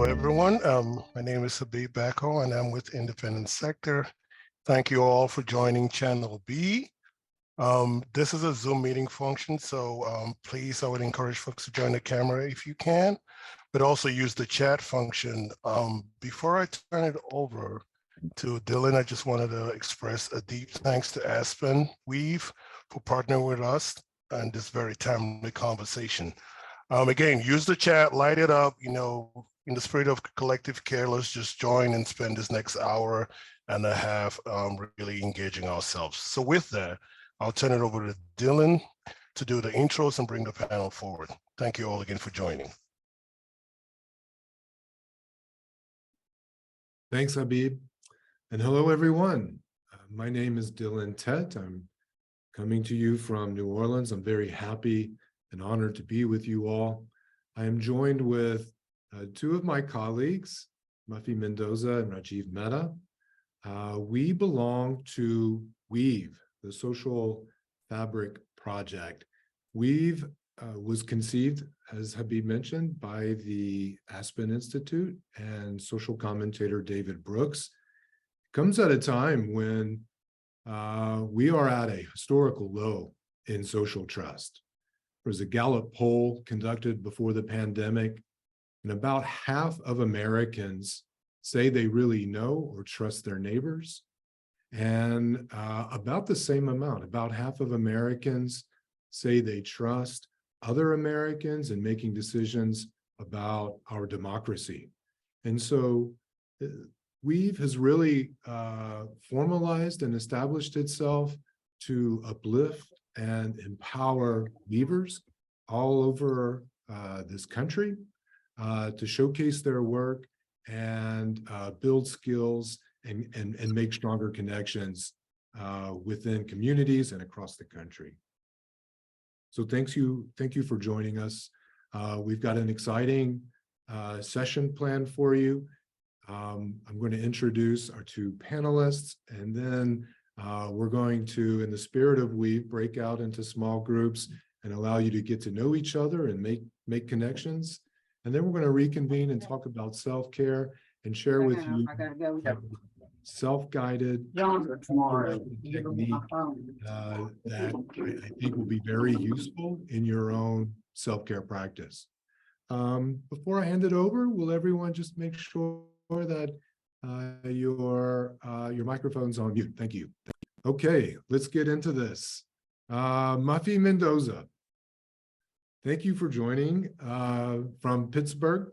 Hello, everyone. My name is Habib Bako, and I'm with Independent Sector. Thank you all for joining Channel B. This is a Zoom meeting function, so please, I would encourage folks to join the camera if you can, but also use the chat function. Before I turn it over to Dylan, I just wanted to express a deep thanks to Aspen Weave for partnering with us in this very timely conversation. Again, use the chat, light it up, in the spirit of collective care, let's just join and spend this next hour and a half really engaging ourselves. So with that, I'll turn it over to Dylan to do the intros and bring the panel forward. Thank you all again for joining. Thanks, Habib. And hello, everyone. My name is Dylan Tête. I'm coming to you from New Orleans. I'm very happy and honored to be with you all. I am joined with two of my colleagues, Muffy Mendoza and Rajiv Mehta. We belong to Weave, the Social Fabric Project. Weave was conceived, as Habib mentioned, by the Aspen Institute and social commentator David Brooks. It comes at a time when we are at a historical low in social trust. There was a Gallup poll conducted before the pandemic, and about half of Americans say they really know or trust their neighbors. And about the same amount, about half of Americans say they trust other Americans in making decisions about our democracy. And so Weave has really formalized and established itself to uplift and empower weavers all over this country to showcase their work and build skills and make stronger connections within communities and across the country. So thank you for joining us. We've got an exciting session planned for you. I'm going to introduce our two panelists, and then we're going to, in the spirit of Weave, break out into small groups and allow you to get to know each other and make connections. And then we're going to reconvene and talk about self-care and share with you self-guided technique that I think will be very useful in your own self-care practice. Before I hand it over, will everyone just make sure that your microphone's on mute? Thank you. Okay, let's get into this. Muffy Mendoza, thank you for joining from Pittsburgh.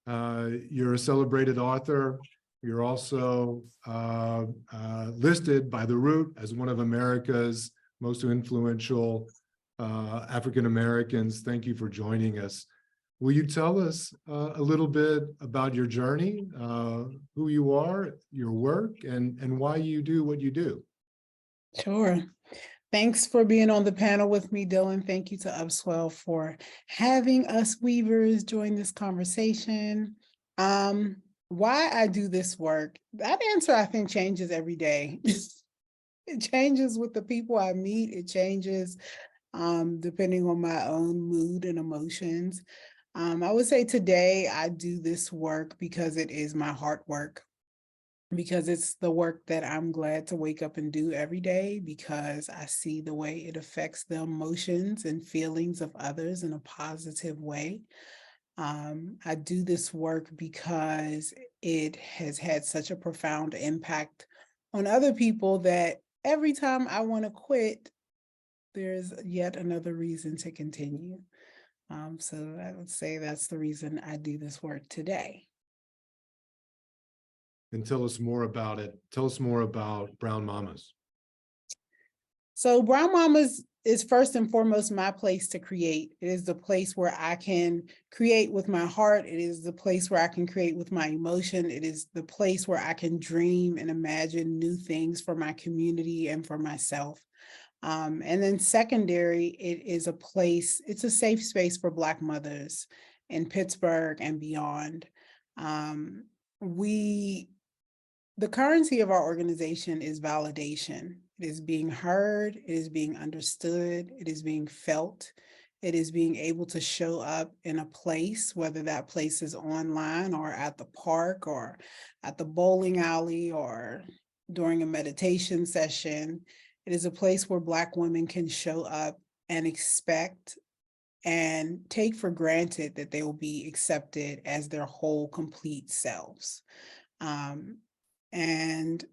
You're a celebrated author. You're also listed by The Root as one of America's most influential African Americans. Thank you for joining us. Will you tell us a little bit about your journey, who you are, your work, and why you do what you do? Sure. Thanks for being on the panel with me, Dylan. Thank you to Upswell for having us Weavers join this conversation. Why I do this work, that answer I think changes every day. It changes with the people I meet. It changes depending on my own mood and emotions. I would say today I do this work because it is my heart work, because it's the work that I'm glad to wake up and do every day, because I see the way it affects the emotions and feelings of others in a positive way. I do this work because it has had such a profound impact on other people that every time I want to quit, there's yet another reason to continue. So I would say that's the reason I do this work today. And tell us more about it. Tell us more about Brown Mamas. So Brown Mamas is first and foremost my place to create. It is the place where I can create with my heart. It is the place where I can create with my emotion. It is the place where I can dream and imagine new things for my community and for myself. And then secondary, it is a place, it's a safe space for Black mothers in Pittsburgh and beyond. The currency of our organization is validation. It is being heard, it is being understood, it is being felt, It is being able to show up in a place, whether that place is online or at the park or at the bowling alley or during a meditation session. It is a place where Black women can show up and expect and take for granted that they will be accepted as their whole, complete selves. And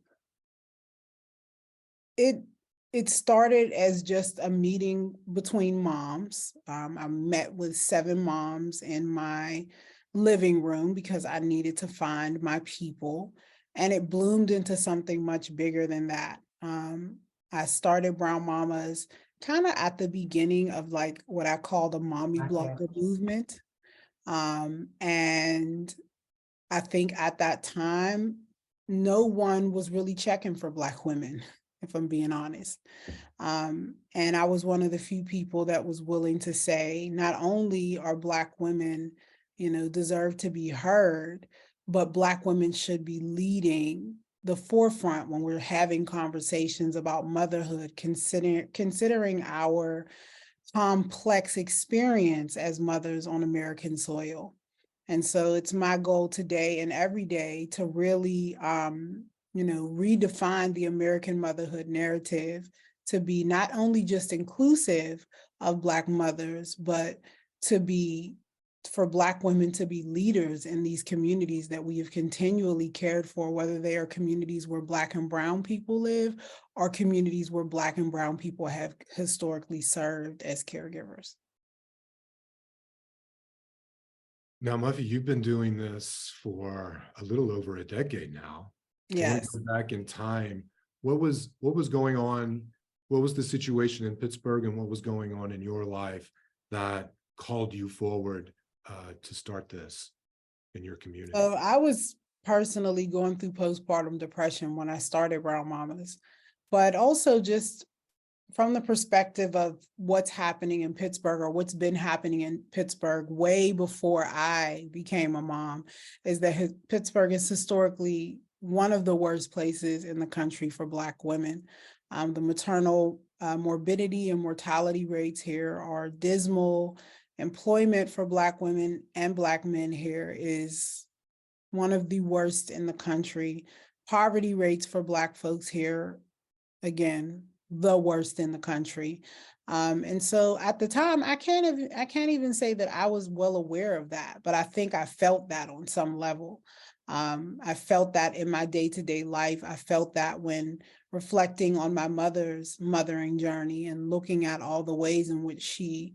it started as just a meeting between moms. I met with 7 moms in my living room because I needed to find my people, and it bloomed into something much bigger than that. I started Brown Mamas kind of at the beginning of like what I call the mommy blogger movement. And I think at that time, no one was really checking for Black women, if I'm being honest. And I was one of the few people that was willing to say, not only are Black women, deserve to be heard, but Black women should be leading the forefront when we're having conversations about motherhood, considering our complex experience as mothers on American soil. And so it's my goal today and every day to really, redefine the American motherhood narrative to be not only just inclusive of Black mothers, but for Black women to be leaders in these communities that we have continually cared for, whether they are communities where Black and Brown people live or communities where Black and Brown people have historically served as caregivers. Now, Muffy, you've been doing this for a little over a decade now. Yes. Can we go back in time? What was going on? What was the situation in Pittsburgh, and what was going on in your life that called you forward to start this in your community? So I was personally going through postpartum depression when I started Brown Mamas, but also just from the perspective of what's happening in Pittsburgh or what's been happening in Pittsburgh way before I became a mom, is that Pittsburgh is historically one of the worst places in the country for Black women. The maternal morbidity and mortality rates here are dismal. Employment for Black women and Black men here is one of the worst in the country. Poverty rates for Black folks here, again, the worst in the country. And so at the time, I can't even say that I was well aware of that, but I think I felt that on some level. I felt that in my day-to-day life. I felt that when reflecting on my mother's mothering journey and looking at all the ways in which she,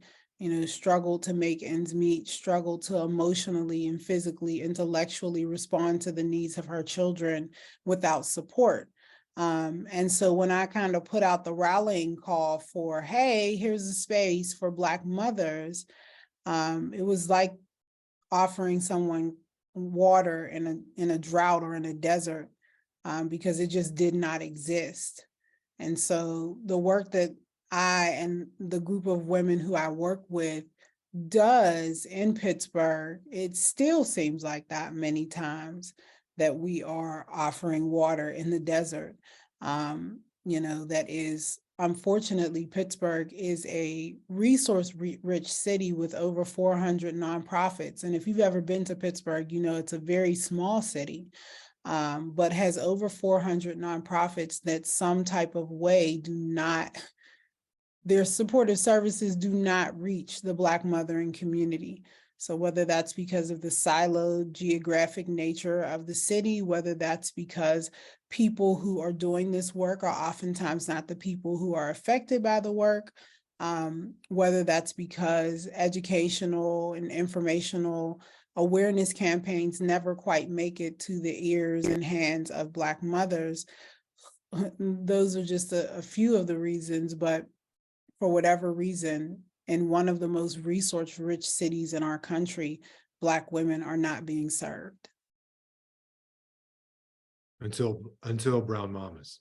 struggled to make ends meet, struggled to emotionally and physically, intellectually respond to the needs of her children without support. And so when I kind of put out the rallying call for, hey, here's a space for Black mothers, it was like offering someone water in a drought or in a desert, because it just did not exist. And so the work that I and the group of women who I work with does in Pittsburgh, it still seems like that many times that we are offering water in the desert. That is, unfortunately, Pittsburgh is a resource-rich city with over 400 nonprofits. And if you've ever been to Pittsburgh, it's a very small city, but has over 400 nonprofits that some type of way their supportive services do not reach the Black mothering community. So whether that's because of the siloed geographic nature of the city, whether that's because people who are doing this work are oftentimes not the people who are affected by the work, whether that's because educational and informational awareness campaigns never quite make it to the ears and hands of Black mothers. Those are just a few of the reasons, but for whatever reason, in one of the most resource-rich cities in our country, Black women are not being served. Until Brown Mamas.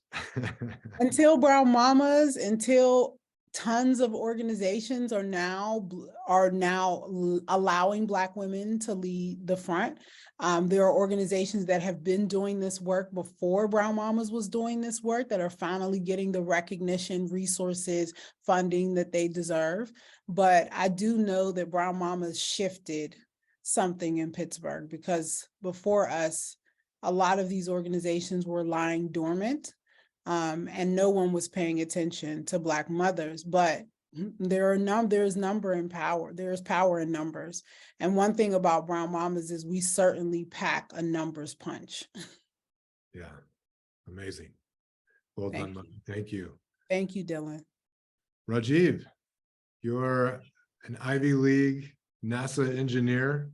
Until Brown Mamas, until tons of organizations are now allowing Black women to lead the front. There are organizations that have been doing this work before Brown Mamas was doing this work that are finally getting the recognition, resources, funding that they deserve. But I do know that Brown Mamas shifted something in Pittsburgh, because before us, a lot of these organizations were lying dormant. And no one was paying attention to Black mothers, but there's number and power. There's power in numbers. And one thing about Brown Mamas is we certainly pack a numbers punch. Yeah, amazing. Well Thank done, Muffy. Thank you. Thank you, Dylan. Rajiv, you're an Ivy League NASA engineer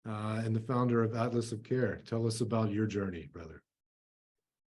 and the founder of Atlas of Care. Tell us about your journey, brother.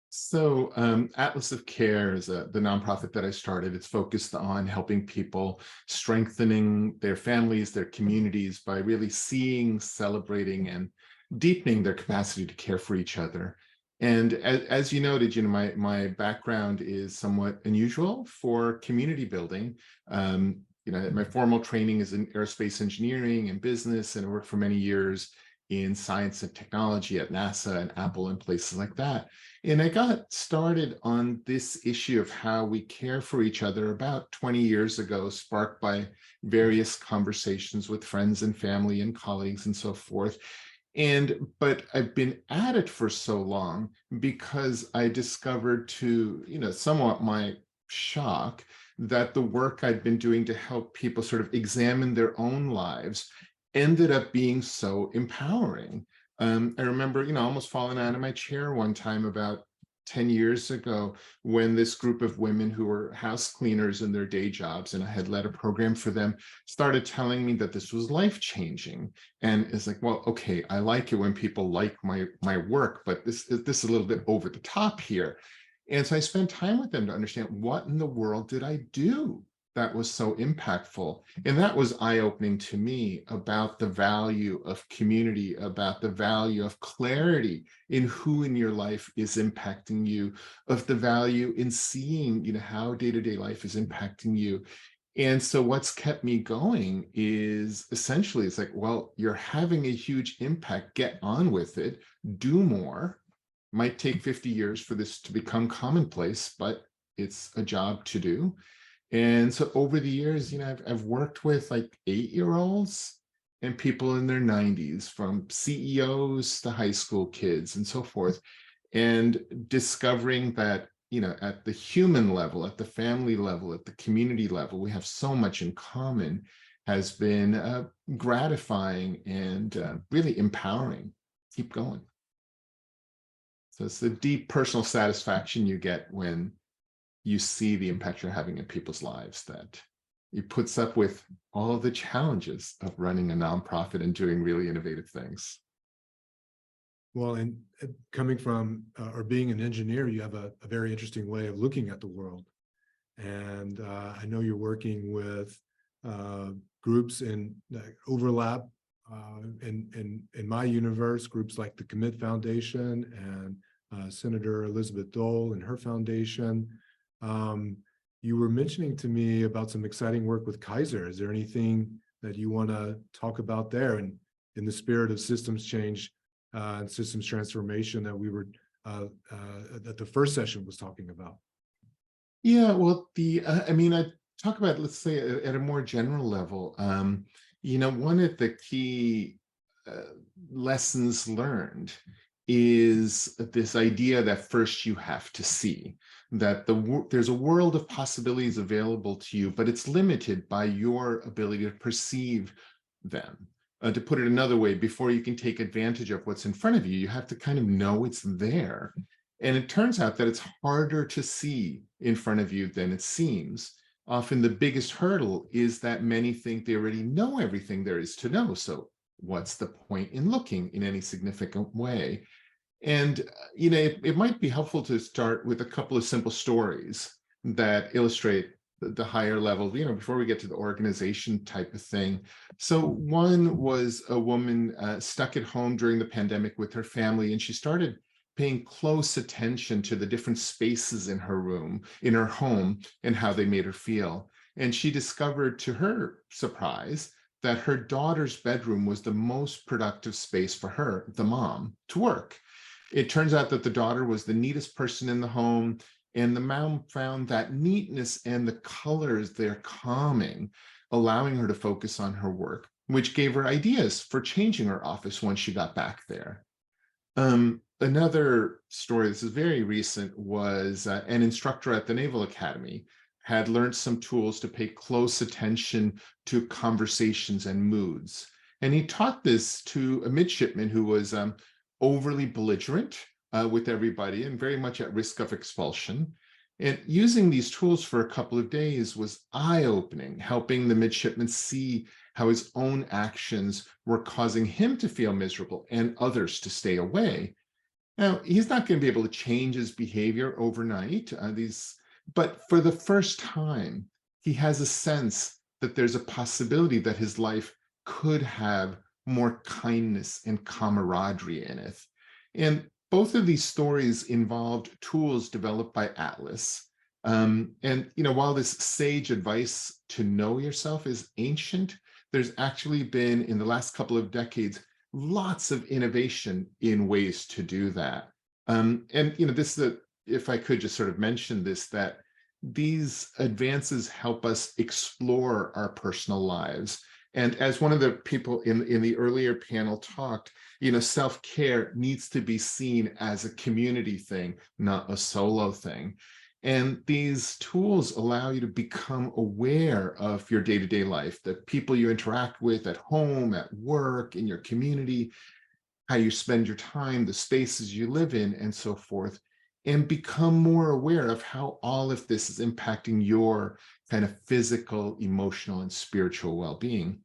So Atlas of Care is the nonprofit that I started. It's focused on helping people, strengthening their families, their communities by really seeing, celebrating, and deepening their capacity to care for each other. And as you noted, my background is somewhat unusual for community building. My formal training is in aerospace engineering and business, and I worked for many years in science and technology at NASA and Apple and places like that. And I got started on this issue of how we care for each other about 20 years ago, sparked by various conversations with friends and family and colleagues and so forth. But I've been at it for so long because I discovered, to somewhat my shock, that the work I'd been doing to help people sort of examine their own lives ended up being so empowering. I remember, almost falling out of my chair one time about 10 years ago when this group of women who were house cleaners in their day jobs, and I had led a program for them, started telling me that this was life-changing. And it's like, well, okay, I like it when people like my work, but this is a little bit over the top here. And so I spent time with them to understand, what in the world did I do that was so impactful? And that was eye-opening to me about the value of community, about the value of clarity in who in your life is impacting you, of the value in seeing, how day-to-day life is impacting you. And so what's kept me going is essentially, it's like, well, you're having a huge impact, get on with it, do more. Might take 50 years for this to become commonplace, but it's a job to do. And so over the years, I've worked with like 8-year-olds and people in their 90s, from CEOs to high school kids and so forth, and discovering that, at the human level, at the family level, at the community level, we have so much in common, has been gratifying and really empowering. Keep going. So it's the deep personal satisfaction you get when you see the impact you're having in people's lives, that it puts up with all of the challenges of running a nonprofit and doing really innovative things. Well, and coming from or being an engineer, you have a very interesting way of looking at the world. And I know you're working with groups in overlap in my universe, groups like the Commit Foundation and Senator Elizabeth Dole and her foundation. You were mentioning to me about some exciting work with Kaiser. Is there anything that you want to talk about there, and in the spirit of systems change and systems transformation that we were that the first session was talking about? Yeah, well, I talk about, let's say, at a more general level. One of the key lessons learned is this idea that first you have to see that there's a world of possibilities available to you, but it's limited by your ability to perceive them. To put it another way, before you can take advantage of what's in front of you, you have to kind of know it's there. And it turns out that it's harder to see in front of you than it seems. Often the biggest hurdle is that many think they already know everything there is to know. So what's the point in looking in any significant way? And, it might be helpful to start with a couple of simple stories that illustrate the higher level, before we get to the organization type of thing. So one was a woman stuck at home during the pandemic with her family, and she started paying close attention to the different spaces in her room, in her home, and how they made her feel. And she discovered, to her surprise, that her daughter's bedroom was the most productive space for her, the mom, to work. It turns out that the daughter was the neatest person in the home, and the mom found that neatness and the colors, they're calming, allowing her to focus on her work, which gave her ideas for changing her office once she got back there. Another story, this is very recent, was an instructor at the Naval Academy had learned some tools to pay close attention to conversations and moods. And he taught this to a midshipman who was overly belligerent with everybody and very much at risk of expulsion. And using these tools for a couple of days was eye-opening, helping the midshipman see how his own actions were causing him to feel miserable and others to stay away. Now, he's not going to be able to change his behavior overnight, but for the first time, he has a sense that there's a possibility that his life could have more kindness and camaraderie in it. And both of these stories involved tools developed by Atlas. And while this sage advice to know yourself is ancient, there's actually been, in the last couple of decades, lots of innovation in ways to do that. This is if I could just sort of mention this, that these advances help us explore our personal lives. And as one of the people in the earlier panel talked, self-care needs to be seen as a community thing, not a solo thing. And these tools allow you to become aware of your day-to-day life, the people you interact with at home, at work, in your community, how you spend your time, the spaces you live in, and so forth, and become more aware of how all of this is impacting your kind of physical, emotional, and spiritual well-being.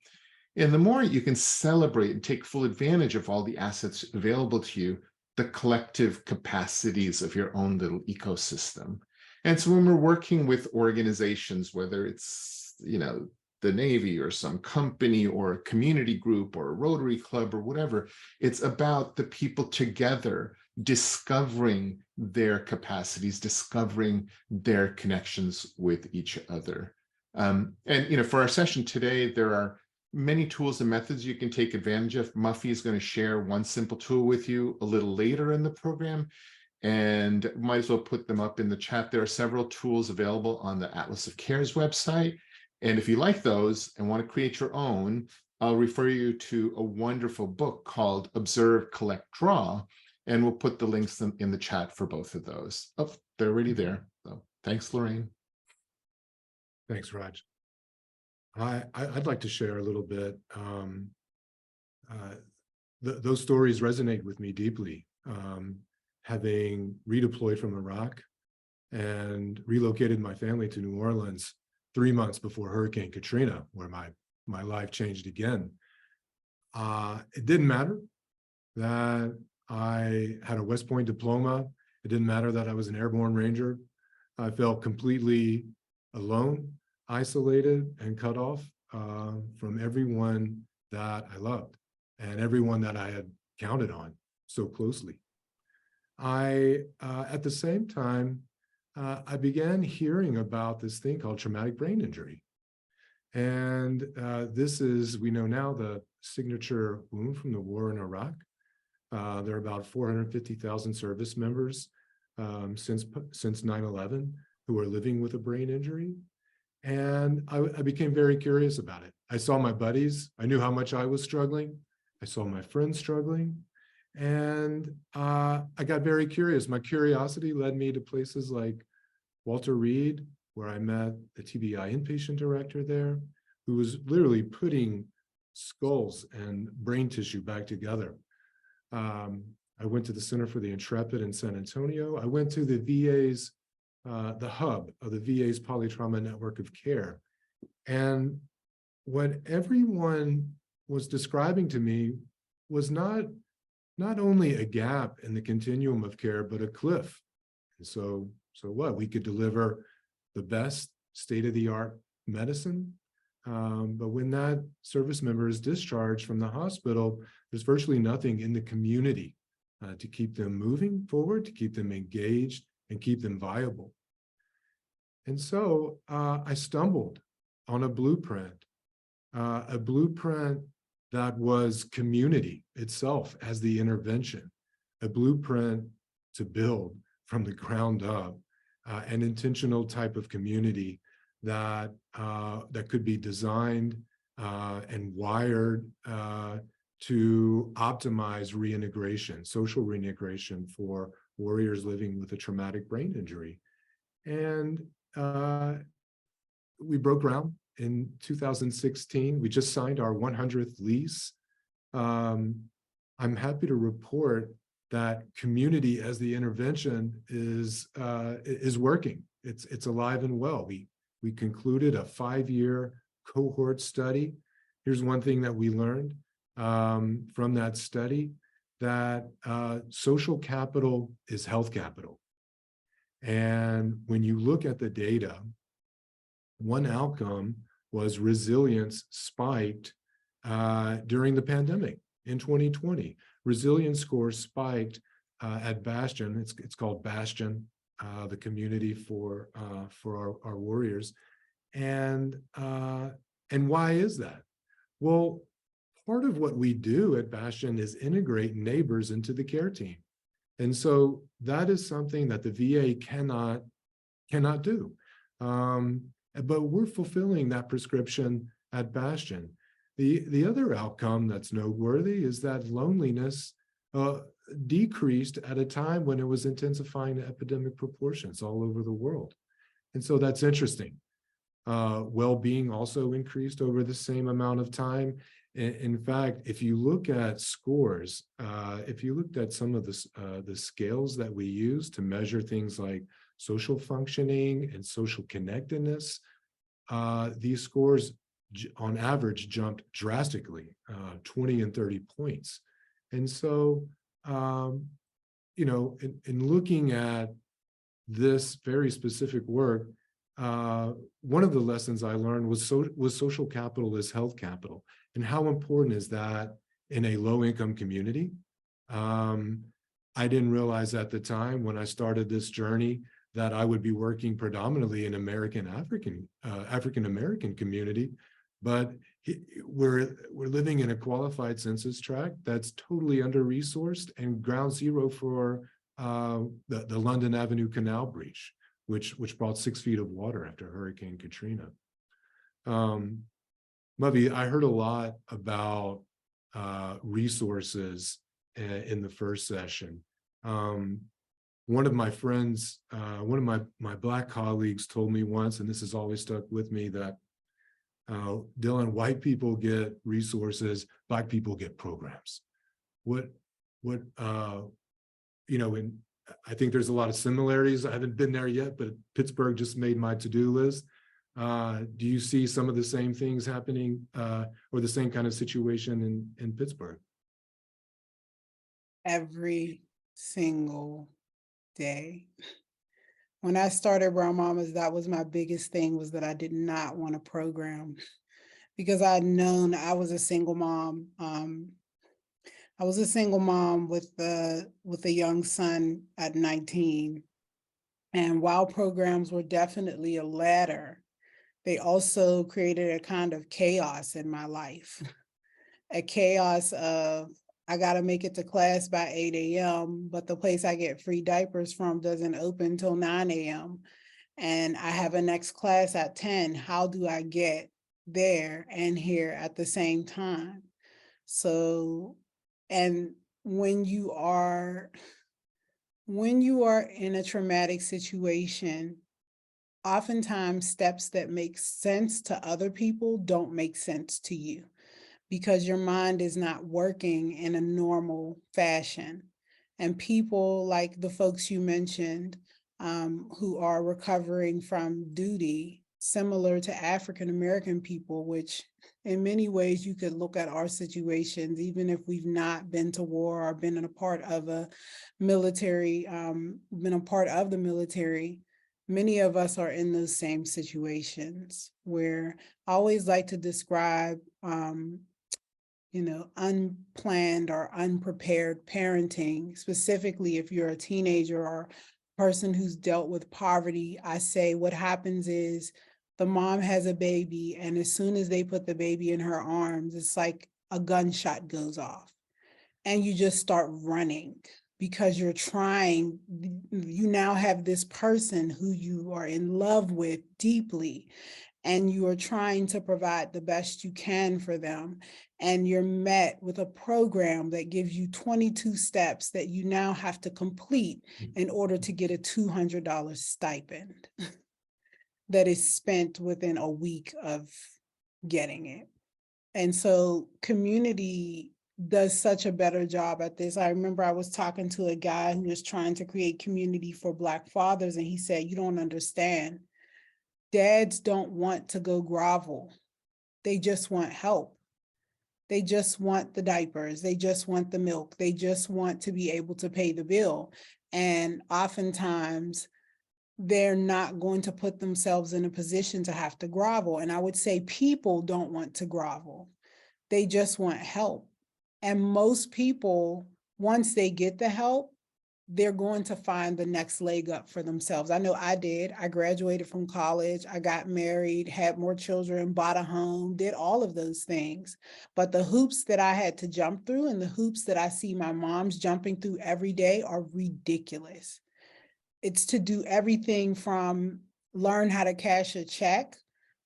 And the more you can celebrate and take full advantage of all the assets available to you, the collective capacities of your own little ecosystem. And so when we're working with organizations, whether it's, the Navy or some company or a community group or a Rotary Club or whatever, it's about the people together discovering their capacities, discovering their connections with each other. For our session today, there are many tools and methods you can take advantage of. Muffy is going to share one simple tool with you a little later in the program, and might as well put them up in the chat. There are several tools available on the Atlas of Care's website. And if you like those and want to create your own, I'll refer you to a wonderful book called Observe, Collect, Draw, and we'll put the links in the chat for both of those. Oh, they're already there. So thanks, Lorraine. Thanks, Raj. I'd like to share a little bit. Those stories resonate with me deeply. Having redeployed from Iraq and relocated my family to New Orleans 3 months before Hurricane Katrina, where my life changed again. It didn't matter that I had a West Point diploma. It didn't matter that I was an airborne ranger. I felt completely alone, isolated, and cut off from everyone that I loved and everyone that I had counted on so closely. At the same time, I began hearing about this thing called traumatic brain injury. And this is, we know now, the signature wound from the war in Iraq. There are about 450,000 service members since 9/11 who are living with a brain injury. And I became very curious about it. I saw my buddies. I knew how much I was struggling. I saw my friends struggling. And I got very curious. My curiosity led me to places like Walter Reed, where I met the TBI inpatient director there, who was literally putting skulls and brain tissue back together. I went to the Center for the Intrepid in San Antonio. I went to the VA's, the hub of the VA's Polytrauma Network of Care. And what everyone was describing to me was not only a gap in the continuum of care, but a cliff. And so what? We could deliver the best state-of-the-art medicine, but when that service member is discharged from the hospital, there's virtually nothing in the community to keep them moving forward, to keep them engaged, and keep them viable. And so I stumbled on a blueprint that was community itself as the intervention, a blueprint to build from the ground up, an intentional type of community that could be designed and wired to optimize reintegration, social reintegration for warriors living with a traumatic brain injury. And we broke ground in 2016. We just signed our 100th lease. I'm happy to report that community as the intervention is working. It's alive and well. We concluded a 5-year cohort study. Here's one thing that we learned from that study, that social capital is health capital. And when you look at the data, one outcome was resilience spiked during the pandemic in 2020. Resilience scores spiked at Bastion. It's called Bastion, the community for our warriors. And why is that? Well, part of what we do at Bastion is integrate neighbors into the care team. And so that is something that the VA cannot do. But we're fulfilling that prescription at Bastion. The other outcome that's noteworthy is that loneliness decreased at a time when it was intensifying to epidemic proportions all over the world. And so that's interesting. Well-being also increased over the same amount of time. In fact, if you look at scores, if you looked at some of the scales that we use to measure things like social functioning and social connectedness, these scores on average jumped drastically, 20 and 30 points. And so, you know, in looking at this very specific work, one of the lessons I learned was social capital is health capital. And how important is that in a low-income community? I didn't realize at the time when I started this journey that I would be working predominantly in African-American community, but we're living in a qualified census tract that's totally under-resourced and ground zero for the London Avenue Canal breach, which brought 6 feet of water after Hurricane Katrina. Muffy, I heard a lot about resources in the first session. One of my friends, one of my Black colleagues told me once, and this has always stuck with me, that Dylan, white people get resources, Black people get programs. You know, and I think there's a lot of similarities. I haven't been there yet, but Pittsburgh just made my to-do list. Do you see some of the same things happening or the same kind of situation in Pittsburgh? Every single day. When I started Brown Mamas, that was my biggest thing, was that I did not want a program because I'd known I was a single mom. I was a single mom with a young son at 19. And while programs were definitely a ladder, they also created a kind of chaos in my life, a chaos of, I got to make it to class by 8 a.m., but the place I get free diapers from doesn't open till 9 a.m. And I have a next class at 10. How do I get there and here at the same time? So, and when you are in a traumatic situation, oftentimes steps that make sense to other people don't make sense to you, because your mind is not working in a normal fashion. And people like the folks you mentioned who are recovering from duty, similar to African-American people, which in many ways you could look at our situations, even if we've not been to war or been a part of a military, many of us are in those same situations where I always like to describe unplanned or unprepared parenting, specifically if you're a teenager or person who's dealt with poverty. I say what happens is the mom has a baby, and as soon as they put the baby in her arms, it's like a gunshot goes off and you just start running because you're trying, you now have this person who you are in love with deeply, and you are trying to provide the best you can for them. And you're met with a program that gives you 22 steps that you now have to complete in order to get a $200 stipend that is spent within a week of getting it. And so community does such a better job at this. I remember I was talking to a guy who was trying to create community for Black fathers, and he said, you don't understand. Dads don't want to go grovel. They just want help. They just want the diapers. They just want the milk. They just want to be able to pay the bill. And oftentimes they're not going to put themselves in a position to have to grovel. And I would say people don't want to grovel. They just want help. And most people, once they get the help, they're going to find the next leg up for themselves. I know I did. I graduated from college. I got married, had more children, bought a home, did all of those things. But the hoops that I had to jump through and the hoops that I see my moms jumping through every day are ridiculous. It's to do everything from learn how to cash a check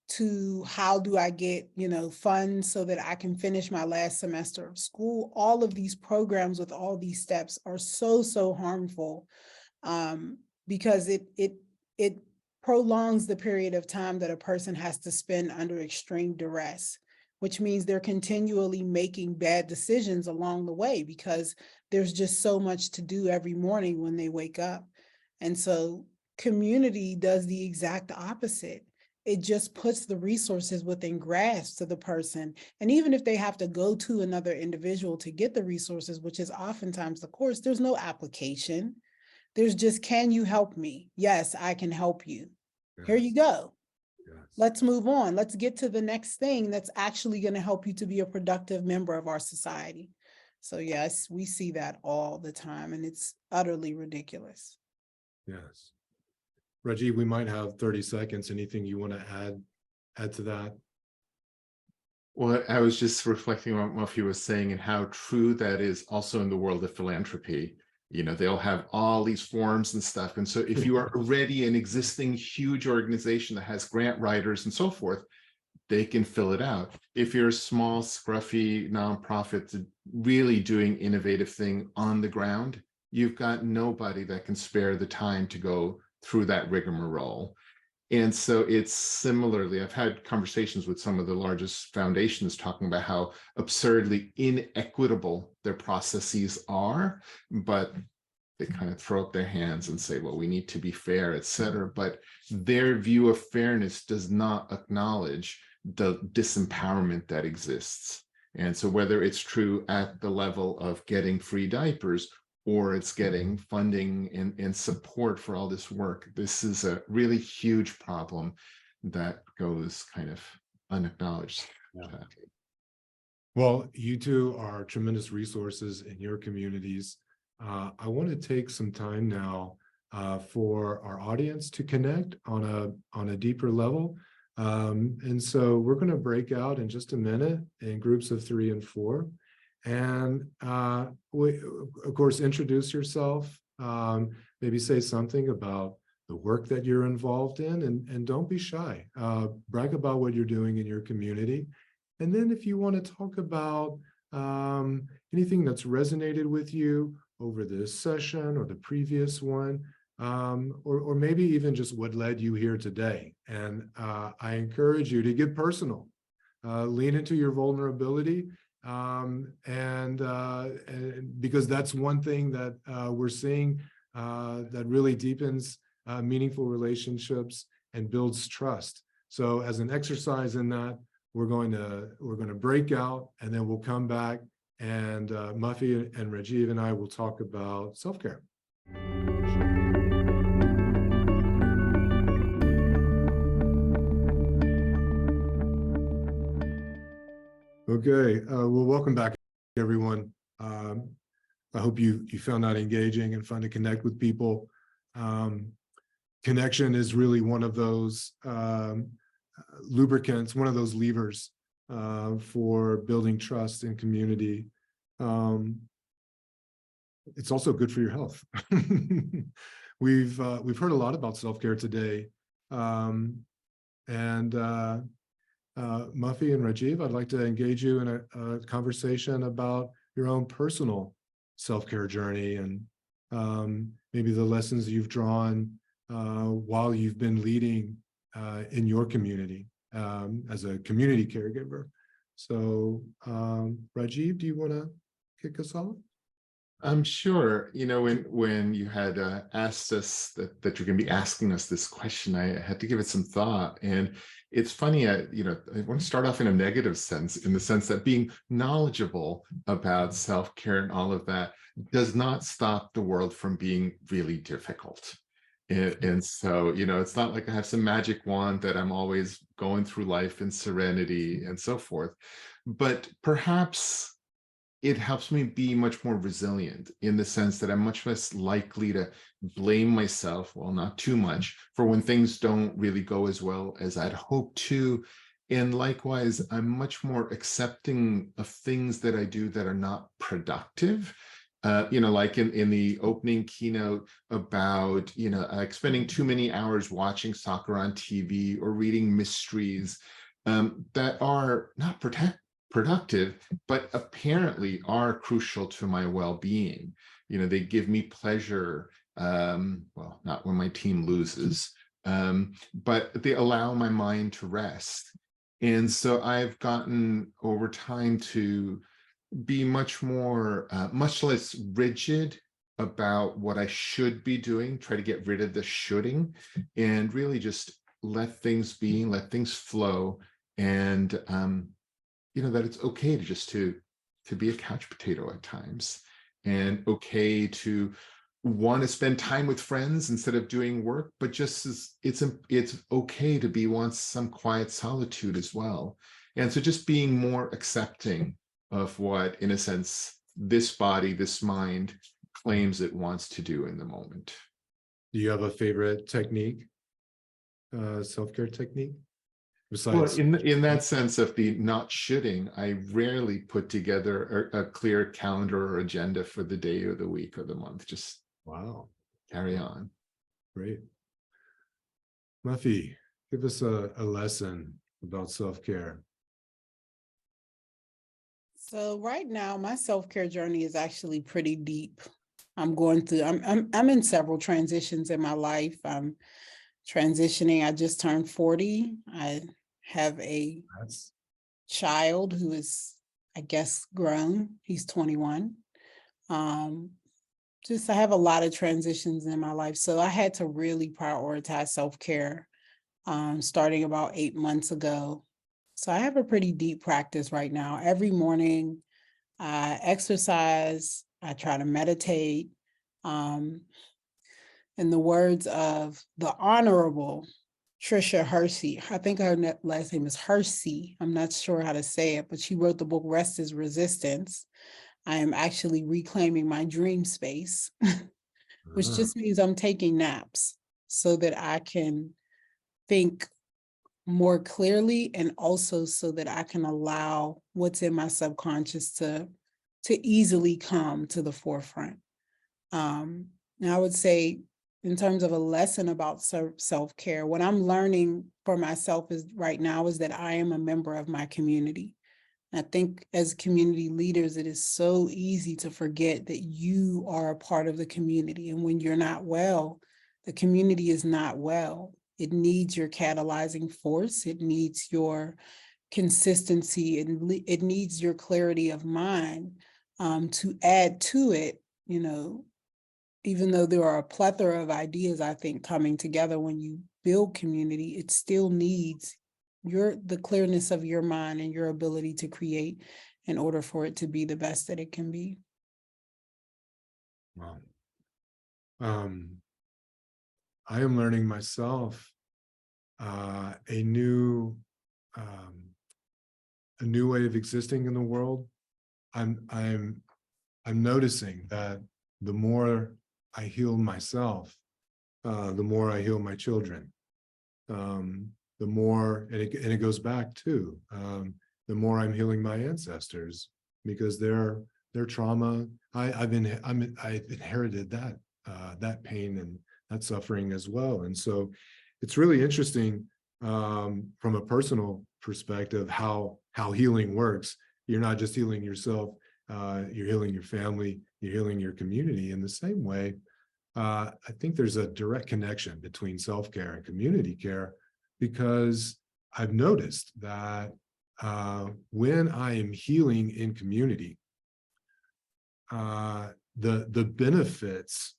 to how do I get, funds so that I can finish my last semester of school. All of these programs with all these steps are so harmful because it prolongs the period of time that a person has to spend under extreme duress, which means they're continually making bad decisions along the way because there's just so much to do every morning when they wake up. And so community does the exact opposite. It just puts the resources within grasp to the person. And even if they have to go to another individual to get the resources, which is oftentimes the course, there's no application. There's just, can you help me? Yes, I can help you. Yes. Here you go. Yes. Let's move on. Let's get to the next thing that's actually going to help you to be a productive member of our society. So yes, we see that all the time, and it's utterly ridiculous. Yes. Rajiv, we might have 30 seconds. Anything you want to add to that? Well, I was just reflecting on what Muffy was saying and how true that is also in the world of philanthropy. They'll have all these forms and stuff. And so if you are already an existing huge organization that has grant writers and so forth, they can fill it out. If you're a small, scruffy nonprofit really doing innovative thing on the ground, you've got nobody that can spare the time to go through that rigmarole. And so it's similarly, I've had conversations with some of the largest foundations talking about how absurdly inequitable their processes are, but they kind of throw up their hands and say, well, we need to be fair, et cetera. But their view of fairness does not acknowledge the disempowerment that exists. And so whether it's true at the level of getting free diapers or it's getting funding and support for all this work, this is a really huge problem that goes kind of unacknowledged. Yeah. Well, you two are tremendous resources in your communities. I want to take some time now for our audience to connect on a deeper level. And so we're going to break out in just a minute in groups of 3 and 4. And of course, introduce yourself, maybe say something about the work that you're involved in, and don't be shy. Brag about what you're doing in your community. And then if you want to talk about anything that's resonated with you over this session or the previous one, or maybe even just what led you here today. And I encourage you to get personal, lean into your vulnerability. And because that's one thing that we're seeing that really deepens meaningful relationships and builds trust. So as an exercise in that, we're going to break out, and then we'll come back, and Muffy and Rajiv and I will talk about self-care. Okay, well, welcome back, everyone. I hope you found that engaging and fun to connect with people. Connection is really one of those lubricants, one of those levers for building trust and community. It's also good for your health. We've heard a lot about self-care today, and Muffy and Rajiv, I'd like to engage you in a conversation about your own personal self-care journey and maybe the lessons you've drawn while you've been leading in your community as a community caregiver. So Rajiv, do you want to kick us off? I'm sure, when you had asked us that you're going to be asking us this question, I had to give it some thought. And it's funny, I want to start off in a negative sense, in the sense that being knowledgeable about self-care and all of that does not stop the world from being really difficult. And so, it's not like I have some magic wand that I'm always going through life in serenity and so forth. But perhaps it helps me be much more resilient, in the sense that I'm much less likely to blame myself, well, not too much, for when things don't really go as well as I'd hoped to. And likewise, I'm much more accepting of things that I do that are not productive. Like in the opening keynote about, like spending too many hours watching soccer on TV or reading mysteries that are not productive, but apparently are crucial to my well-being. They give me pleasure, well, not when my team loses, but they allow my mind to rest. And so I've gotten over time to be much less rigid about what I should be doing, try to get rid of the shoulding, and really just let things be, let things flow. And that it's okay to be a couch potato at times, and okay to want to spend time with friends instead of doing work, but just as it's okay to want some quiet solitude as well. And so just being more accepting of what, in a sense, this body, this mind claims it wants to do in the moment. Do you have a favorite technique, self-care technique? Besides, well, in that sense of the not shoulding, I rarely put together a clear calendar or agenda for the day or the week or the month. Just carry on. Great. Muffy, give us a lesson about self-care. So right now, my self-care journey is actually pretty deep. I'm in several transitions in my life. I'm transitioning. I just turned 40. I have a child who is, I guess, grown. He's 21. I have a lot of transitions in my life. So I had to really prioritize self-care starting about 8 months ago. So I have a pretty deep practice right now. Every morning I exercise, I try to meditate. In the words of the Honorable Tricia Hersey, I think her last name is Hersey. I'm not sure how to say it, but she wrote the book Rest is Resistance. I am actually reclaiming my dream space, which just means I'm taking naps so that I can think more clearly, and also so that I can allow what's in my subconscious to easily come to the forefront. And I would say, in terms of a lesson about self-care, what I'm learning for myself right now is that I am a member of my community. And I think as community leaders, it is so easy to forget that you are a part of the community. And when you're not well, the community is not well. It needs your catalyzing force. It needs your consistency. It needs your clarity of mind to add to it, even though there are a plethora of ideas, I think, coming together when you build community, it still needs the clearness of your mind and your ability to create in order for it to be the best that it can be. Wow. I am learning myself a new way of existing in the world. I'm noticing that the more I heal myself, the more I heal my children. the more, and it goes back to, the more I'm healing my ancestors, because their trauma, I've inherited that pain and that suffering as well. And so it's really interesting from a personal perspective how healing works. You're not just healing yourself, you're healing your family, you're healing your community in the same way. I think there's a direct connection between self-care and community care, because I've noticed that when I am healing in community, the benefits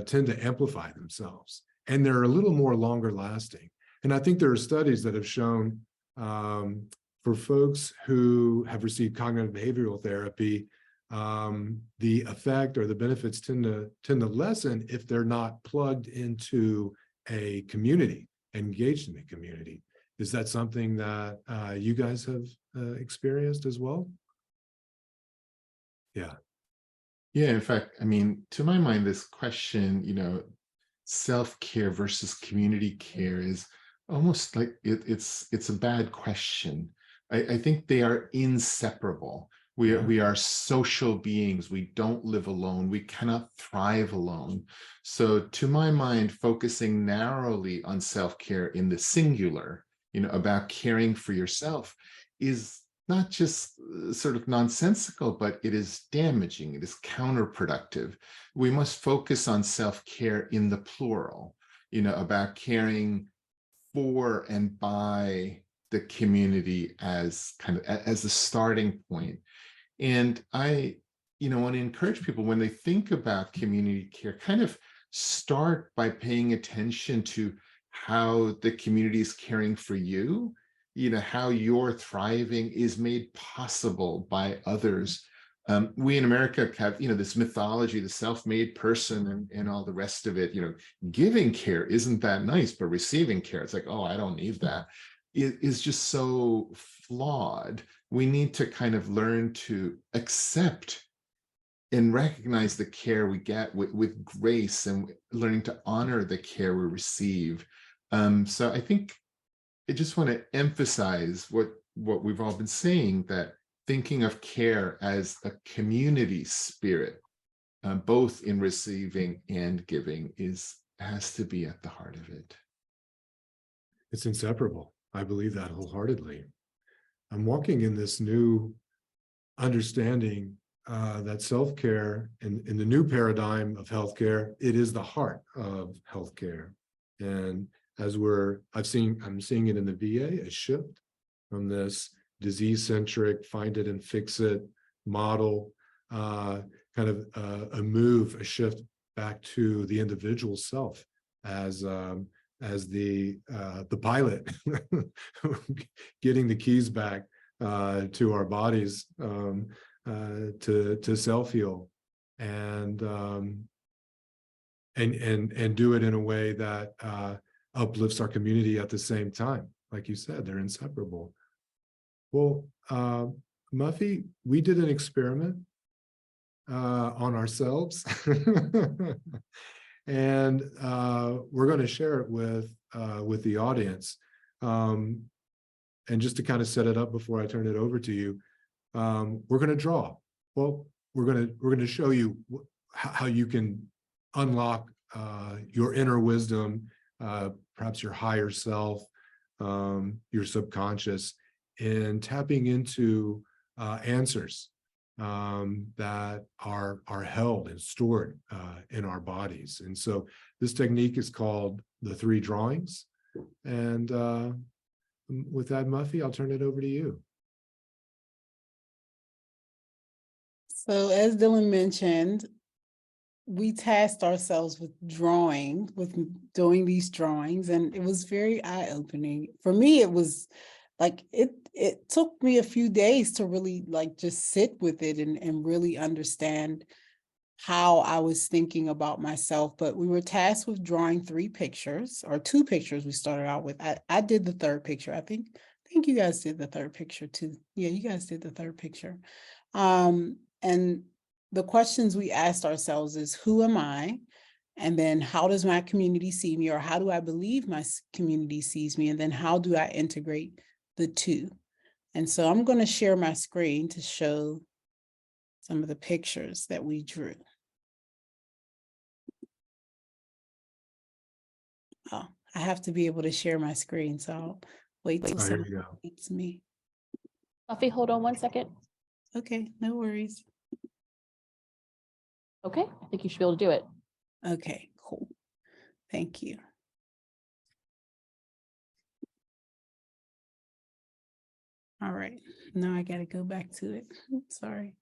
tend to amplify themselves, and they're a little more longer lasting. And I think there are studies that have shown for folks who have received cognitive behavioral therapy, the effect or the benefits tend to lessen if they're not plugged into a community, engaged in a community. Is that something that you guys have experienced as well? Yeah. Yeah, in fact, I mean, to my mind, this question, self-care versus community care is almost like it's a bad question. I think they are inseparable. We are social beings. We don't live alone. We cannot thrive alone. So to my mind, focusing narrowly on self-care in the singular, about caring for yourself, is not just sort of nonsensical, but it is damaging. It is counterproductive. We must focus on self-care in the plural, about caring for and by the community as as a starting point. And I, want to encourage people, when they think about community care, kind of start by paying attention to how the community is caring for you, how your thriving is made possible by others. We in America have, this mythology, the self-made person and all the rest of it. Giving care isn't that nice, but receiving care, it's like, oh, I don't need that. It is just so flawed. We need to kind of learn to accept and recognize the care we get with grace, and learning to honor the care we receive. So I think I just want to emphasize what we've all been saying, that thinking of care as a community spirit, both in receiving and giving, has to be at the heart of it. It's inseparable. I believe that wholeheartedly. I'm walking in this new understanding that self-care in the new paradigm of healthcare, it is the heart of healthcare. And as I'm seeing it in the VA, a shift from this disease-centric, find it and fix it model, kind of a shift back to the individual self as the pilot, getting the keys back to our bodies, to self-heal and do it in a way that uplifts our community at the same time. Like you said, they're inseparable. Well, Muffy, we did an experiment on ourselves, and we're going to share it with the audience. And just to kind of set it up before I turn it over to you, we're going to draw. Well, we're going to show you how you can unlock your inner wisdom, perhaps your higher self, your subconscious, and tapping into answers that are held and stored in our bodies. And so this technique is called the 3 drawings. And with that, Muffy, I'll turn it over to you. So as Dylan mentioned, we tasked ourselves with doing these drawings, and it was very eye-opening. For me, it was like, it took me a few days to really just sit with it and really understand how I was thinking about myself. But we were tasked with drawing 3 pictures, or 2 pictures we started out with. I did the 3rd picture. I think you guys did the 3rd picture too. Yeah, you guys did the 3rd picture. And the questions we asked ourselves is, who am I? And then how does my community see me, or how do I believe my community sees me? And then how do I integrate the two? And so I'm going to share my screen to show some of the pictures that we drew. Oh, I have to be able to share my screen, so I'll wait till Oh, here someone you go. meets me. Muffy, hold on one second. Okay, no worries. Okay, I think you should be able to do it. Okay, cool. Thank you. All right, now I got to go back to it. Sorry.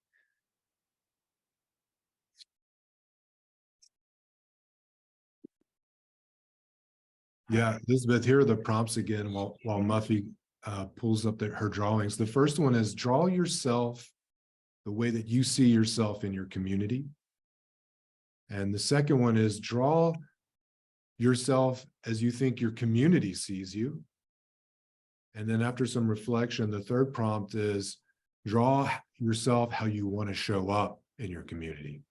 Yeah, Elizabeth, here are the prompts again while Muffy pulls up her drawings. The first one is draw yourself the way that you see yourself in your community. And the second one is draw yourself as you think your community sees you. And then after some reflection, the third prompt is draw yourself how you want to show up in your community.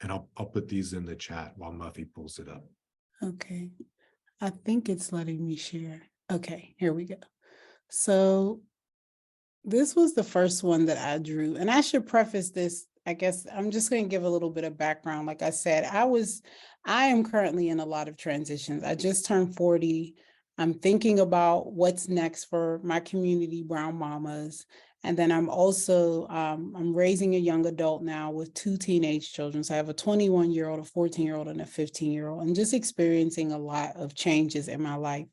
And I'll put these in the chat while Muffy pulls it up. Okay, I think it's letting me share. Okay, here we go. So this was the first one that I drew, and I should preface this. I guess I'm just going to give a little bit of background. Like I said, I am currently in a lot of transitions. I just turned 40. I'm thinking about what's next for my community, Brown Mamas. And then I'm also, I'm raising a young adult now with 2 teenage children. So I have a 21-year-old, a 14-year-old, and a 15-year-old, and just experiencing a lot of changes in my life.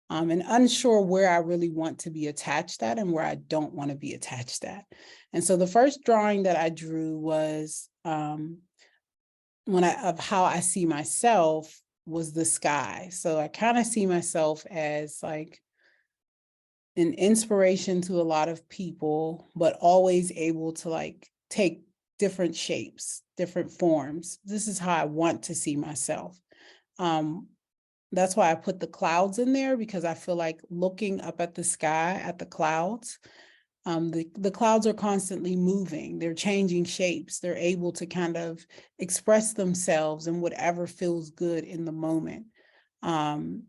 And unsure where I really want to be attached at and where I don't want to be attached at. And so the first drawing that I drew was of how I see myself was the sky. So I kind of see myself as like an inspiration to a lot of people, but always able to like take different shapes, different forms. This is how I want to see myself. That's why I put the clouds in there, because I feel like looking up at the sky, at the clouds, the clouds are constantly moving. They're changing shapes. They're able to kind of express themselves in whatever feels good in the moment. And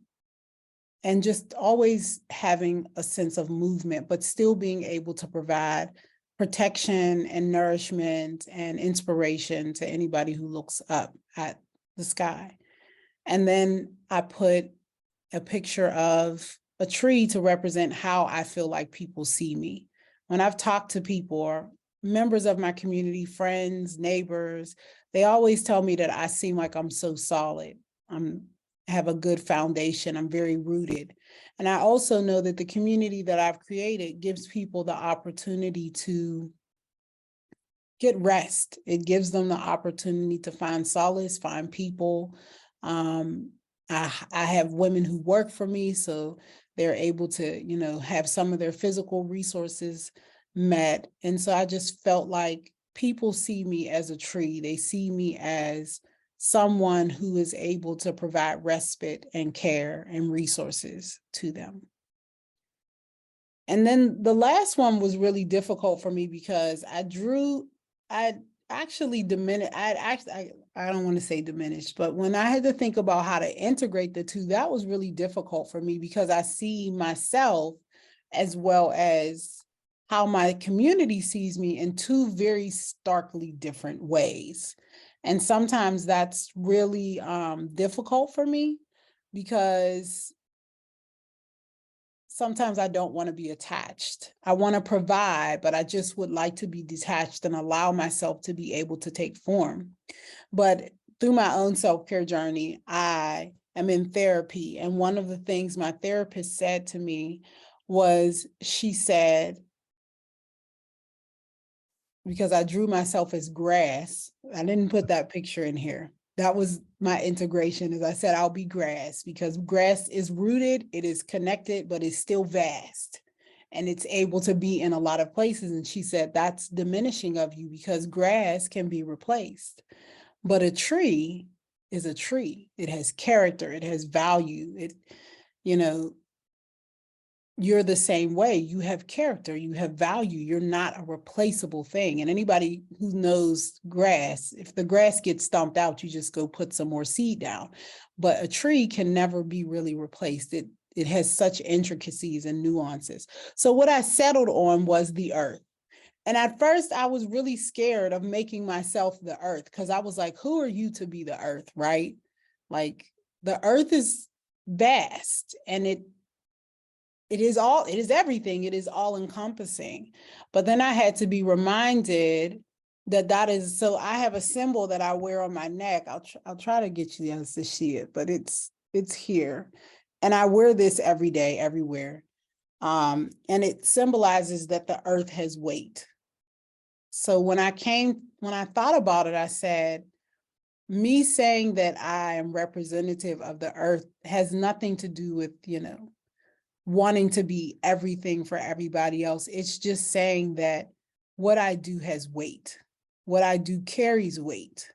just always having a sense of movement, but still being able to provide protection and nourishment and inspiration to anybody who looks up at the sky. And then I put a picture of a tree to represent how I feel like people see me. When I've talked to people or members of my community, friends, neighbors, they always tell me that I seem like I'm so solid. I have a good foundation. I'm very rooted. And I also know that the community that I've created gives people the opportunity to get rest. It gives them the opportunity to find solace, find people. I have women who work for me, so they're able to, have some of their physical resources met. And so I just felt like people see me as a tree. They see me as someone who is able to provide respite and care and resources to them. And then the last one was really difficult for me because I don't want to say diminished, but when I had to think about how to integrate the two, that was really difficult for me because I see myself as well as how my community sees me in two very starkly different ways. And sometimes that's really difficult for me because sometimes I don't want to be attached. I want to provide, but I just would like to be detached and allow myself to be able to take form. But through my own self-care journey, I am in therapy. And one of the things my therapist said to me was, she said, because I drew myself as grass, I didn't put that picture in here. That was my integration. As I said, I'll be grass because grass is rooted, it is connected, but it's still vast. And it's able to be in a lot of places. And she said, that's diminishing of you because grass can be replaced. But a tree is a tree. It has character, it has value. You you're the same way. You have character, you have value. You're not a replaceable thing. And anybody who knows grass, if the grass gets stomped out, you just go put some more seed down. But a tree can never be really replaced. It has such intricacies and nuances. So what I settled on was the earth. And at first I was really scared of making myself the earth, because I was like, who are you to be the earth, right? Like, the earth is vast, and it is everything. It is all encompassing. But then I had to be reminded that is, so I have a symbol that I wear on my neck. I'll try to get you guys to see it, but it's here. And I wear this every day, everywhere. And it symbolizes that the earth has weight. So when I thought about it, I said, me saying that I am representative of the earth has nothing to do with, wanting to be everything for everybody else. It's just saying that what I do has weight. What I do carries weight.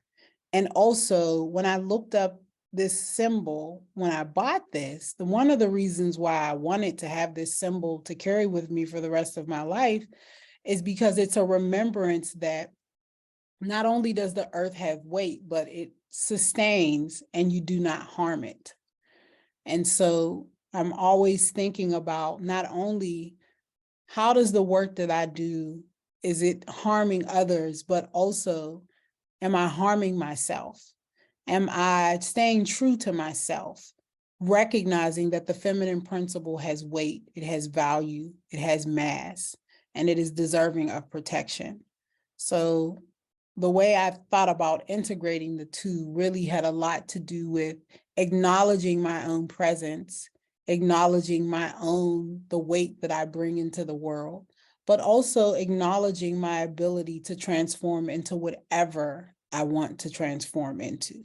And also, when I looked up this symbol, when I bought this, one of the reasons why I wanted to have this symbol to carry with me for the rest of my life is because it's a remembrance that not only does the earth have weight, but it sustains and you do not harm it. And so I'm always thinking about not only how does the work that I do, is it harming others, but also, am I harming myself? Am I staying true to myself, recognizing that the feminine principle has weight, it has value, it has mass, and it is deserving of protection? So the way I thought about integrating the two really had a lot to do with acknowledging my own presence, acknowledging the weight that I bring into the world, but also acknowledging my ability to transform into whatever I want to transform into,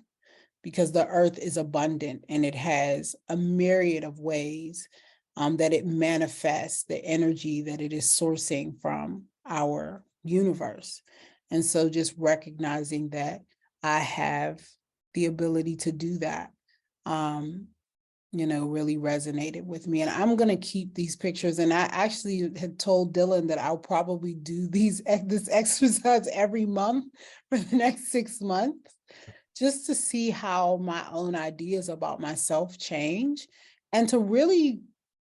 because the earth is abundant and it has a myriad of ways that it manifests the energy that it is sourcing from our universe. And so just recognizing that I have the ability to do that, really resonated with me. And I'm going to keep these pictures. And I actually had told Dylan that I'll probably do this exercise every month for the next 6 months, just to see how my own ideas about myself change, and to really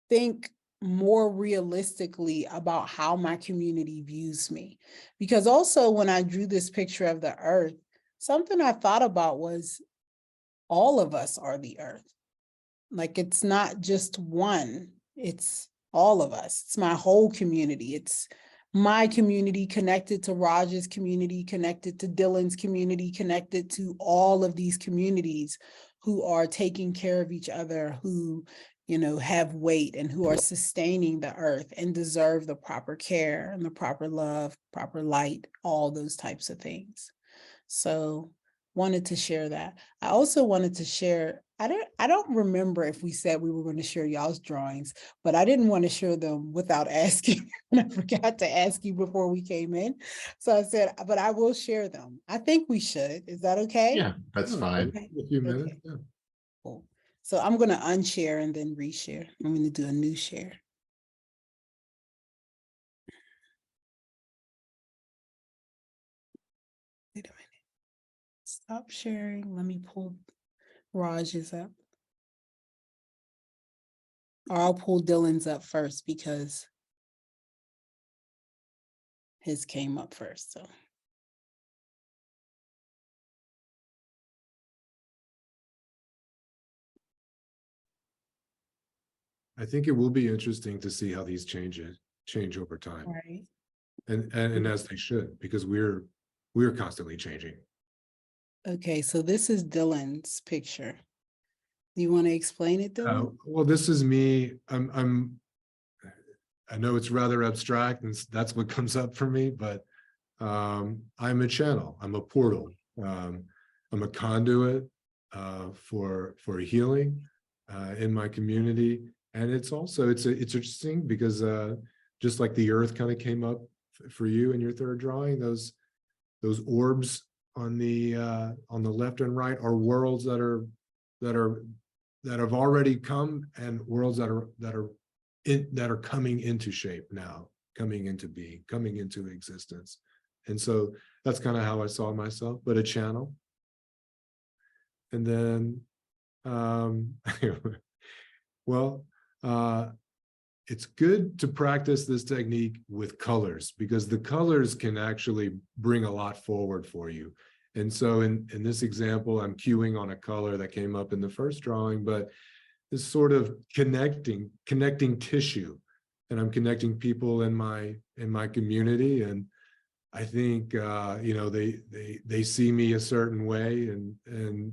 think more realistically about how my community views me. Because also when I drew this picture of the earth, something I thought about was all of us are the earth. Like, it's not just one, it's all of us. It's my whole community. It's my community connected to Raj's community, connected to Dylan's community, connected to all of these communities who are taking care of each other, who, have weight and who are sustaining the earth and deserve the proper care and the proper love, proper light, all those types of things. So wanted to share that. I also wanted to share, I don't remember if we said we were going to share y'all's drawings, but I didn't want to share them without asking. And I forgot to ask you before we came in. So I said, but I will share them. I think we should. Is that okay? Yeah, that's fine. Okay. A few minutes. Okay. Yeah. Cool. So I'm going to unshare and then reshare. I'm going to do a new share. Wait a minute. Stop sharing. Let me pull Raj's up. Or I'll pull Dylan's up first because his came up first. So. I think it will be interesting to see how these change over time. Right. And as they should, because we're constantly changing. Okay, so this is Dylan's picture. Do you want to explain it, Dylan? Well, this is me. I know it's rather abstract, and that's what comes up for me, but I'm a channel. I'm a portal. I'm a conduit for healing in my community. And it's interesting because just like the earth kind of came up for you in your third drawing, those orbs on the left and right are worlds that have already come, and worlds that are that are coming into shape now, coming into being, coming into existence. And so that's kind of how I saw myself, but a channel. And then, well, it's good to practice this technique with colors, because the colors can actually bring a lot forward for you. And so in this example, I'm cueing on a color that came up in the first drawing, but this sort of connecting tissue, and I'm connecting people in my community. And I think they see me a certain way, and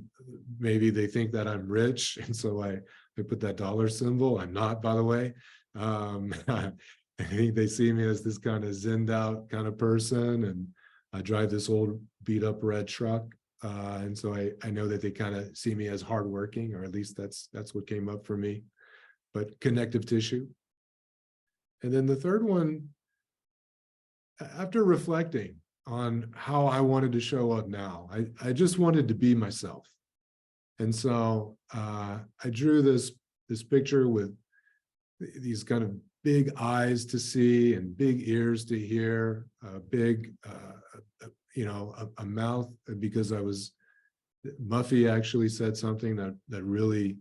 maybe they think that I'm rich, and so I put that dollar symbol. I'm not, by the way. I think they see me as this kind of zenned out kind of person, and I drive this old beat up red truck. And so I know that they kind of see me as hardworking, or at least that's what came up for me. But connective tissue. And then the third one, after reflecting on how I wanted to show up now, I just wanted to be myself. And so I drew this picture with these kind of big eyes to see and big ears to hear, a mouth, because Muffy actually said something that really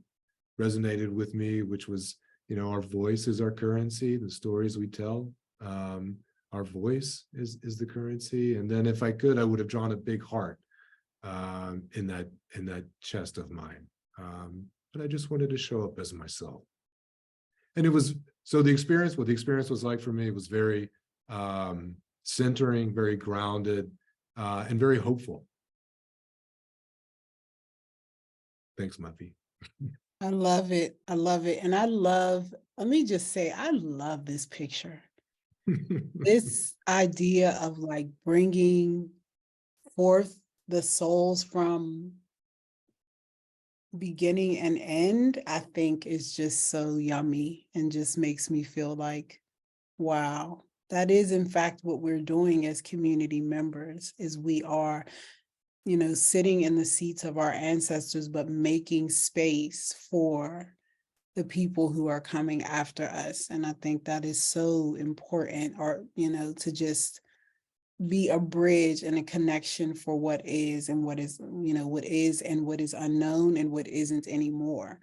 resonated with me, which was, our voice is our currency, the stories we tell. Our voice is the currency. And then if I could, I would have drawn a big heart in that chest of mine. But I just wanted to show up as myself. And it was, so what the experience was like for me was very centering, very grounded, and very hopeful. Thanks, Muffy. I love it. I love it. And let me just say, I love this picture. This idea of like bringing forth the souls from beginning and end, I think is just so yummy, and just makes me feel like, wow, that is in fact what we're doing as community members, is we are, sitting in the seats of our ancestors, but making space for the people who are coming after us. And I think that is so important, or, to just be a bridge and a connection for what is and what is, what is and what is unknown and what isn't anymore.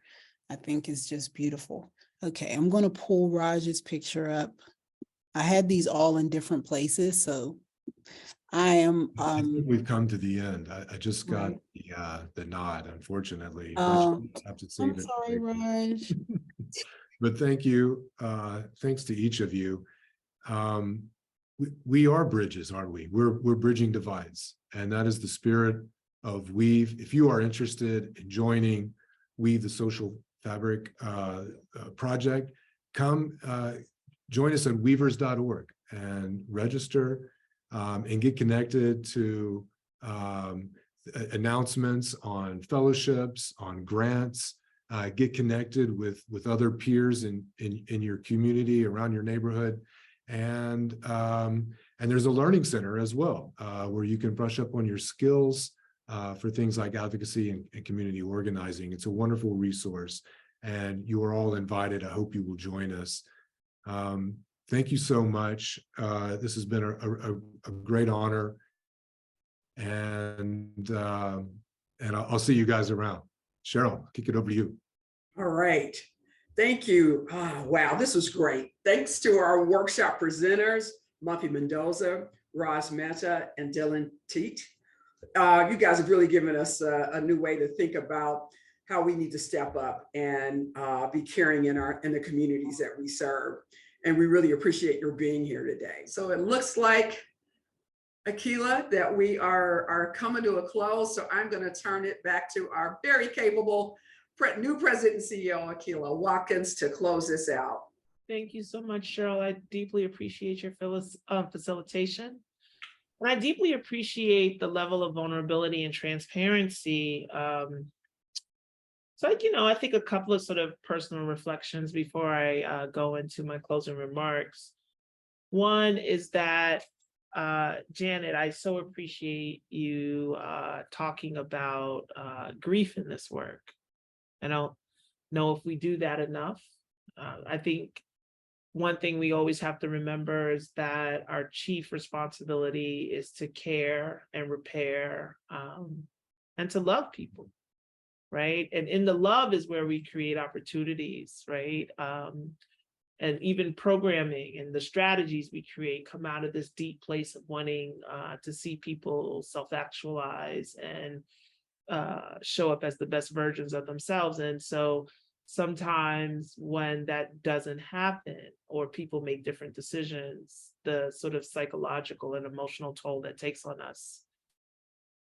I think is just beautiful. Okay, I'm going to pull Raj's picture up. I had these all in different places, so I am. I think we've come to the end. I just got the nod, unfortunately. But have to save I'm it. sorry, Raj. But thank you. Thanks to each of you. We are bridges, aren't we? We're bridging divides, and that is the spirit of Weave. If you are interested in joining Weave, the social fabric project, come join us at weavers.org and register and get connected to announcements on fellowships, on grants. Get connected with other peers in your community, around your neighborhood. And there's a learning center as well, where you can brush up on your skills for things like advocacy and community organizing. It's a wonderful resource, and you are all invited. I hope you will join us. Thank you so much. This has been a great honor, and I'll see you guys around. Cheryl, I'll kick it over to you. All right. Thank you. Oh, wow, this was great. Thanks to our workshop presenters, Muffy Mendoza, Rajiv Mehta, and Dylan Tête. You guys have really given us a new way to think about how we need to step up and be caring in the communities that we serve. And we really appreciate your being here today. So it looks like, Akila, that we are coming to a close. So I'm going to turn it back to our very capable new president and CEO, Akila Watkins, to close this out. Thank you so much, Cheryl. I deeply appreciate your facilitation. And I deeply appreciate the level of vulnerability and transparency. So, I think a couple of sort of personal reflections before I go into my closing remarks. One is that, Janet, I so appreciate you talking about grief in this work. I don't know if we do that enough. I think one thing we always have to remember is that our chief responsibility is to care and repair, and to love people, right? And in the love is where we create opportunities, right? And even programming and the strategies we create come out of this deep place of wanting to see people self-actualize and show up as the best versions of themselves. And so sometimes when that doesn't happen, or people make different decisions, the sort of psychological and emotional toll that takes on us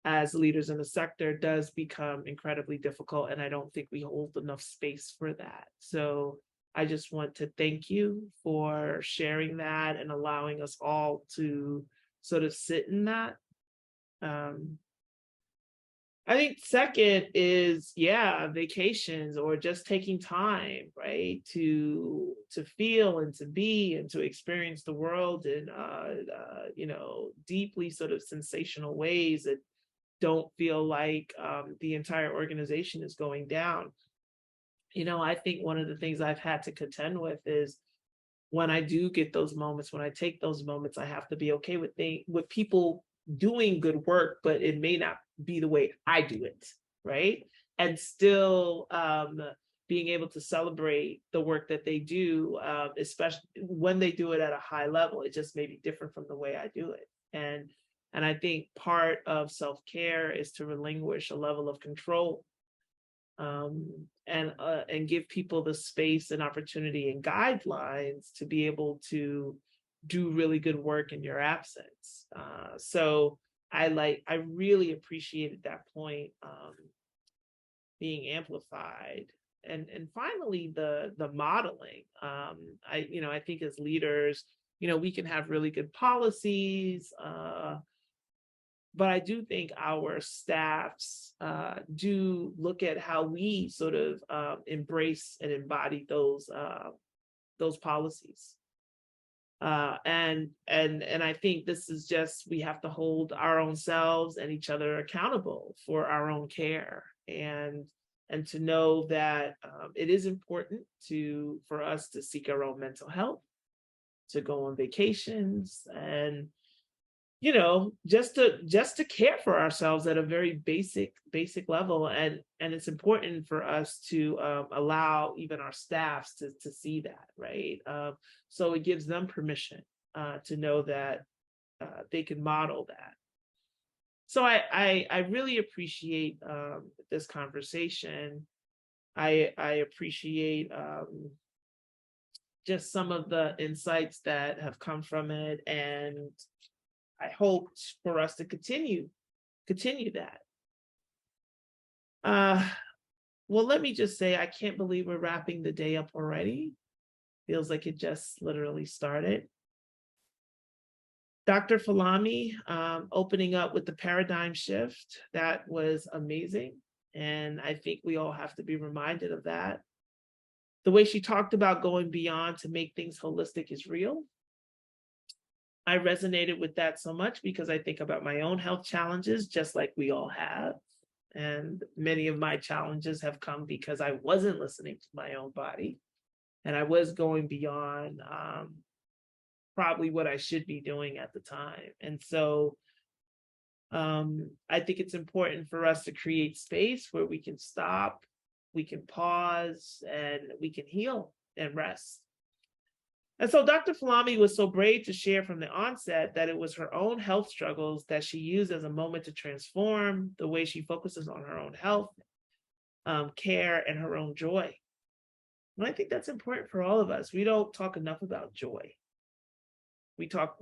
as leaders in the sector does become incredibly difficult. And I don't think we hold enough space for that. So I just want to thank you for sharing that and allowing us all to sort of sit in that. I think second is, vacations, or just taking time, right, to feel and to be and to experience the world in, deeply sort of sensational ways that don't feel like the entire organization is going down. I think one of the things I've had to contend with is when I do get those moments, when I take those moments, I have to be okay with people doing good work, but it may not be the way I do it, right? And still being able to celebrate the work that they do, especially when they do it at a high level. It just may be different from the way I do it. And I think part of self-care is to relinquish a level of control, and give people the space and opportunity and guidelines to be able to do really good work in your absence. So I really appreciated that point being amplified. And finally, the modeling. I think as leaders, we can have really good policies, but I do think our staffs do look at how we sort of embrace and embody those policies. And I think this is just, we have to hold our own selves and each other accountable for our own care, and to know that it is important for us to seek our own mental health, to go on vacations, and just to care for ourselves at a very basic level. And it's important for us to allow even our staffs to see that, right? So it gives them permission to know that they can model that. So I really appreciate this conversation. I appreciate just some of the insights that have come from it, and I hope for us to continue that. Well, let me just say, I can't believe we're wrapping the day up already. Feels like it just literally started. Dr. Falami opening up with the paradigm shift, that was amazing. And I think we all have to be reminded of that. The way she talked about going beyond to make things holistic is real. I resonated with that so much because I think about my own health challenges, just like we all have. And many of my challenges have come because I wasn't listening to my own body, and I was going beyond probably what I should be doing at the time. And so I think it's important for us to create space where we can stop, we can pause, and we can heal and rest. And so Dr. Falami was so brave to share from the onset that it was her own health struggles that she used as a moment to transform the way she focuses on her own health, care, and her own joy. And I think that's important for all of us. We don't talk enough about joy. We talk,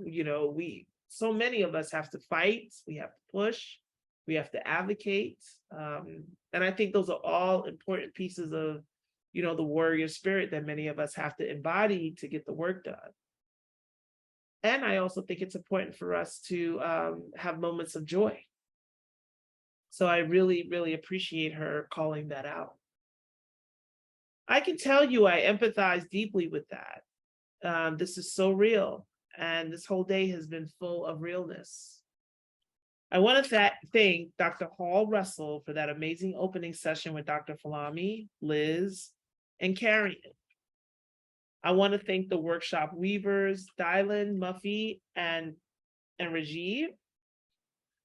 so many of us have to fight, we have to push, we have to advocate. And I think those are all important pieces of the warrior spirit that many of us have to embody to get the work done. And I also think it's important for us to have moments of joy. So I really, really appreciate her calling that out. I can tell you I empathize deeply with that. This is so real. And this whole day has been full of realness. I want to thank Dr. Hall Russell for that amazing opening session with Dr. Falami, Liz, and Carrie. I want to thank the workshop weavers, Dylan, Muffy, and Rajiv.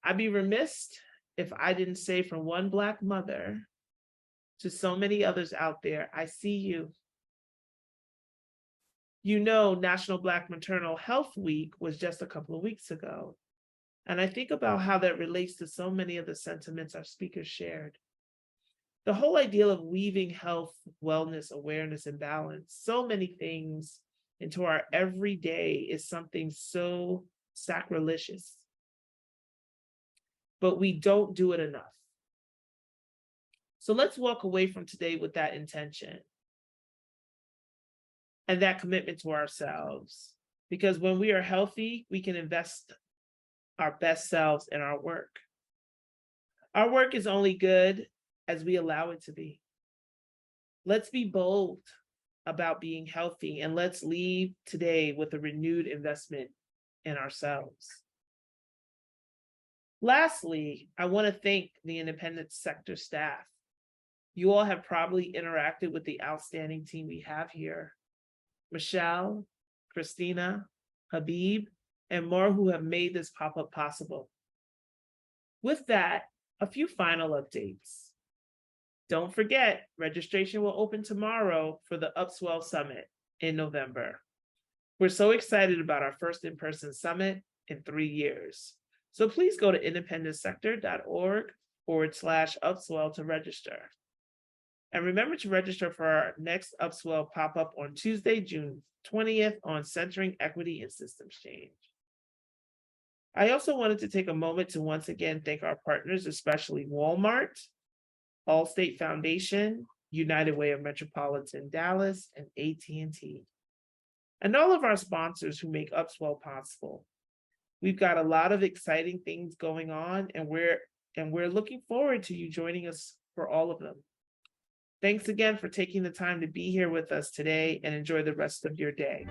I'd be remiss if I didn't say from one Black mother to so many others out there, I see you. You know, National Black Maternal Health Week was just a couple of weeks ago. And I think about how that relates to so many of the sentiments our speakers shared. The whole idea of weaving health, wellness, awareness, and balance, so many things into our everyday is something so sacrilegious. But we don't do it enough. So let's walk away from today with that intention and that commitment to ourselves. Because when we are healthy, we can invest our best selves in our work. Our work is only good as we allow it to be. Let's be bold about being healthy, and let's leave today with a renewed investment in ourselves. Lastly, I want to thank the independent sector staff. You all have probably interacted with the outstanding team we have here. Michelle, Christina, Habib, and more who have made this pop-up possible. With that, a few final updates. Don't forget, registration will open tomorrow for the Upswell Summit in November. We're so excited about our first in-person summit in 3 years. So please go to independentsector.org/Upswell to register. And remember to register for our next Upswell pop-up on Tuesday, June 20th on Centering Equity and Systems Change. I also wanted to take a moment to once again thank our partners, especially Walmart, Allstate Foundation, United Way of Metropolitan Dallas, and AT&T. And all of our sponsors who make Upswell possible. We've got a lot of exciting things going on, and we're looking forward to you joining us for all of them. Thanks again for taking the time to be here with us today, and enjoy the rest of your day.